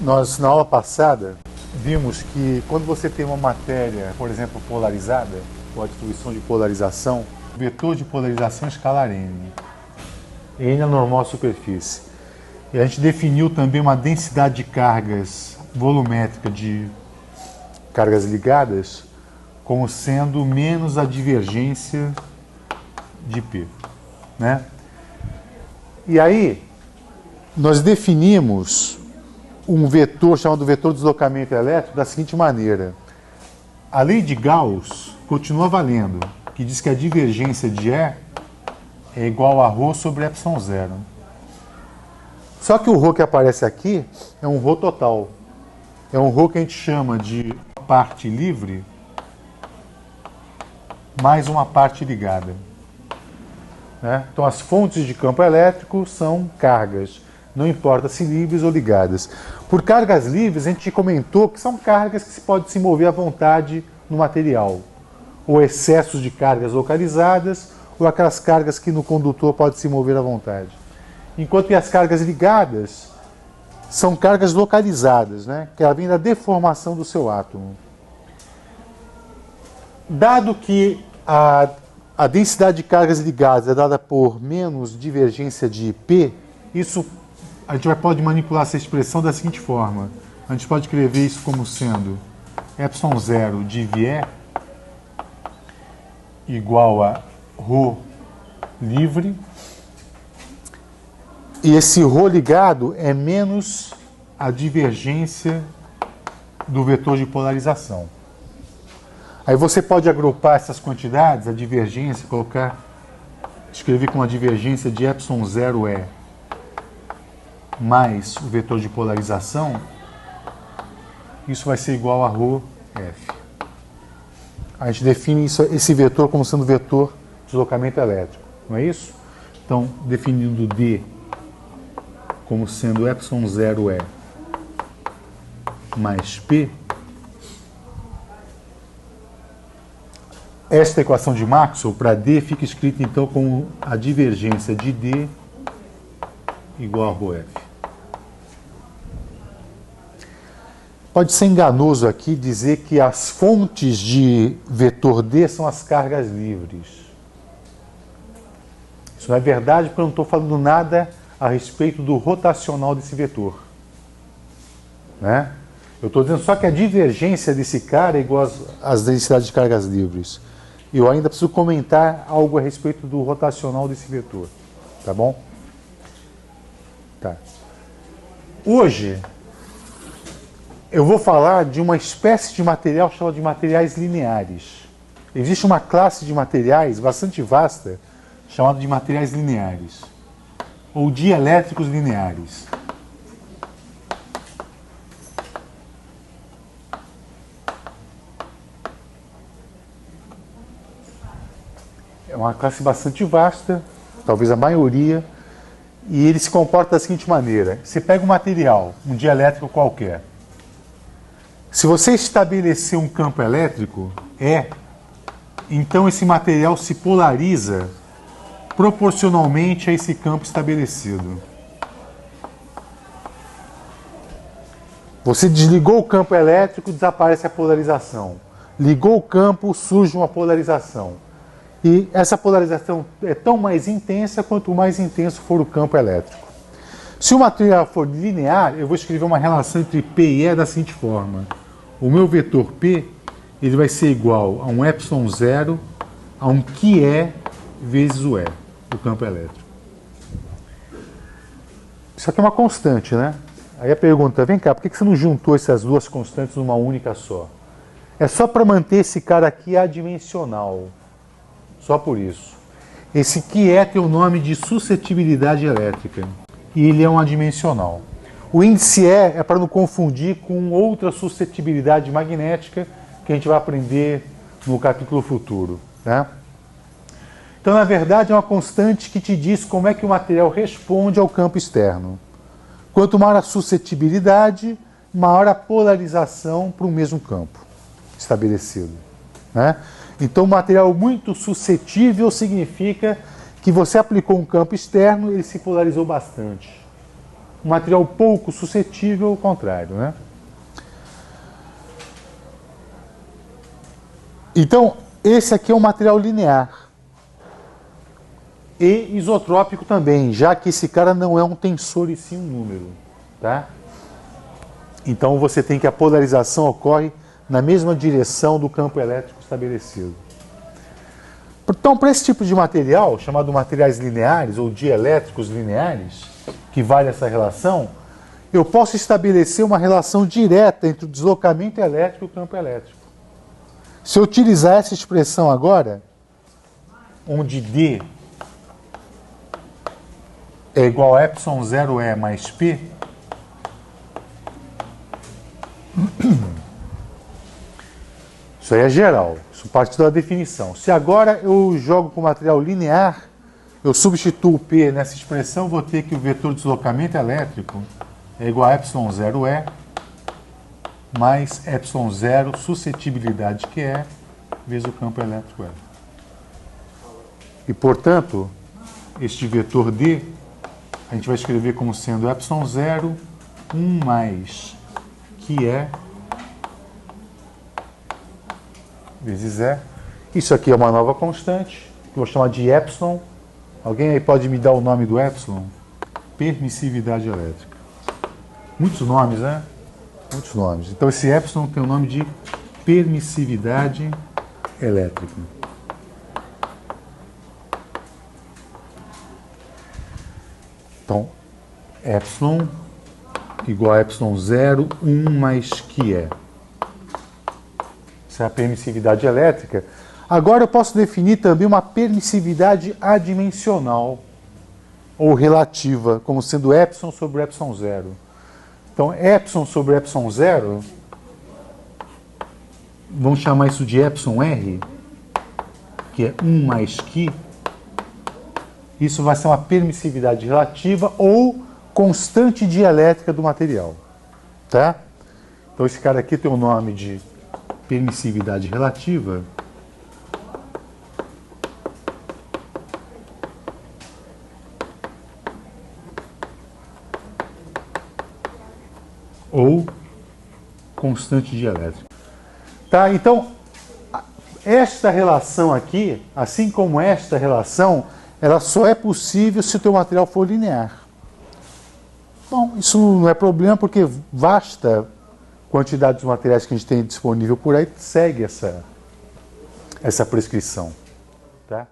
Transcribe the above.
Nós, na aula passada, vimos que quando você tem uma matéria, por exemplo, polarizada, ou a distribuição de polarização, o vetor de polarização é escalar n. N é a normal à superfície. E a gente definiu também uma densidade de cargas volumétrica de cargas ligadas como sendo menos a divergência de P, né? E aí, nós definimos um vetor chamado vetor de deslocamento elétrico da seguinte maneira. A lei de Gauss continua valendo, que diz que a divergência de E é igual a ρ sobre ε0. Só que o ρ que aparece aqui é um ρ total. É um ρ que a gente chama de parte livre mais uma parte ligada. Né? Então, as fontes de campo elétrico são cargas, não importa se livres ou ligadas. Por cargas livres, a gente comentou que são cargas que se pode se mover à vontade no material, ou excessos de cargas localizadas, ou aquelas cargas que no condutor pode se mover à vontade. Enquanto que as cargas ligadas são cargas localizadas, né? Que ela vem da deformação do seu átomo. Dado que a densidade de cargas ligadas é dada por menos divergência de P, isso a gente pode manipular essa expressão da seguinte forma. A gente pode escrever isso como sendo ε0 div E igual a ρ livre. E esse ρ ligado é menos a divergência do vetor de polarização. Aí você pode agrupar essas quantidades, a divergência, escrever com a divergência de ε0E mais o vetor de polarização, isso vai ser igual a ρf. A gente define esse vetor como sendo vetor de deslocamento elétrico, não é isso? Então, definindo D como sendo ε0E mais P, esta equação de Maxwell, para D, fica escrita então como a divergência de D igual a ρf. Pode ser enganoso aqui dizer que as fontes de vetor D são as cargas livres. Isso não é verdade, porque eu não estou falando nada a respeito do rotacional desse vetor. Né? Eu estou dizendo só que a divergência desse cara é igual às densidades de cargas livres. E eu ainda preciso comentar algo a respeito do rotacional desse vetor. Tá bom? Tá. Hoje, eu vou falar de uma espécie de material chamada de materiais lineares. Existe uma classe de materiais bastante vasta chamada de materiais lineares, ou dielétricos lineares. É uma classe bastante vasta, talvez a maioria, e ele se comporta da seguinte maneira. Você pega um material, um dielétrico qualquer. Se você estabelecer um campo elétrico, então esse material se polariza proporcionalmente a esse campo estabelecido. Você desligou o campo elétrico, desaparece a polarização. Ligou o campo, surge uma polarização. E essa polarização é tão mais intensa quanto mais intenso for o campo elétrico. Se o material for linear, eu vou escrever uma relação entre P e E da seguinte forma. O meu vetor P ele vai ser igual a um ε0 a um QE vezes o E, do campo elétrico. Isso aqui é uma constante, né? Aí a pergunta, vem cá, por que você não juntou essas duas constantes numa única só? É só para manter esse cara aqui adimensional. Só por isso. Esse QE tem o nome de suscetibilidade elétrica. E ele é um adimensional. O índice E é para não confundir com outra suscetibilidade magnética que a gente vai aprender no capítulo futuro. Né? Então, na verdade, é uma constante que te diz como é que o material responde ao campo externo. Quanto maior a suscetibilidade, maior a polarização para o mesmo campo estabelecido. Né? Então, um material muito suscetível significa que você aplicou um campo externo e ele se polarizou bastante. um material pouco suscetível ao contrário, né? Então, esse aqui é um material linear e isotrópico também, já que esse cara não é um tensor e sim um número, tá? Então você tem que a polarização ocorre na mesma direção do campo elétrico estabelecido. Então, para esse tipo de material, chamado materiais lineares ou dielétricos lineares, que vale essa relação, eu posso estabelecer uma relação direta entre o deslocamento elétrico e o campo elétrico. Se eu utilizar essa expressão agora, onde D é igual a epsilon 0E mais P, isso aí é geral, isso parte da definição. Se agora eu jogo com material linear, eu substituo P nessa expressão, vou ter que o vetor de deslocamento elétrico é igual a epsilon 0E mais epsilon 0 suscetibilidade que é, vezes o campo elétrico é. E, portanto, este vetor D, a gente vai escrever como sendo epsilon 0, 1 mais que é, vezes E. Isso aqui é uma nova constante, que eu vou chamar de epsilon. Alguém aí pode me dar o nome do epsilon? Permissividade elétrica. Muitos nomes, né? Muitos nomes. Então esse epsilon tem o nome de permissividade elétrica. Então, epsilon igual a epsilon 0, 1 mais que é. Essa é a permissividade elétrica. Agora eu posso definir também uma permissividade adimensional ou relativa, como sendo epsilon sobre epsilon 0. Então, epsilon sobre epsilon 0, vamos chamar isso de epsilon R, que é 1 mais que. Isso vai ser uma permissividade relativa ou constante dielétrica do material. Tá? Então, esse cara aqui tem o nome de permissividade relativa. Ou constante dielétrica. Tá? Então, esta relação aqui, assim como esta relação, ela só é possível se o teu material for linear. Bom, isso não é problema porque vasta quantidade de materiais que a gente tem disponível por aí segue essa prescrição. Tá?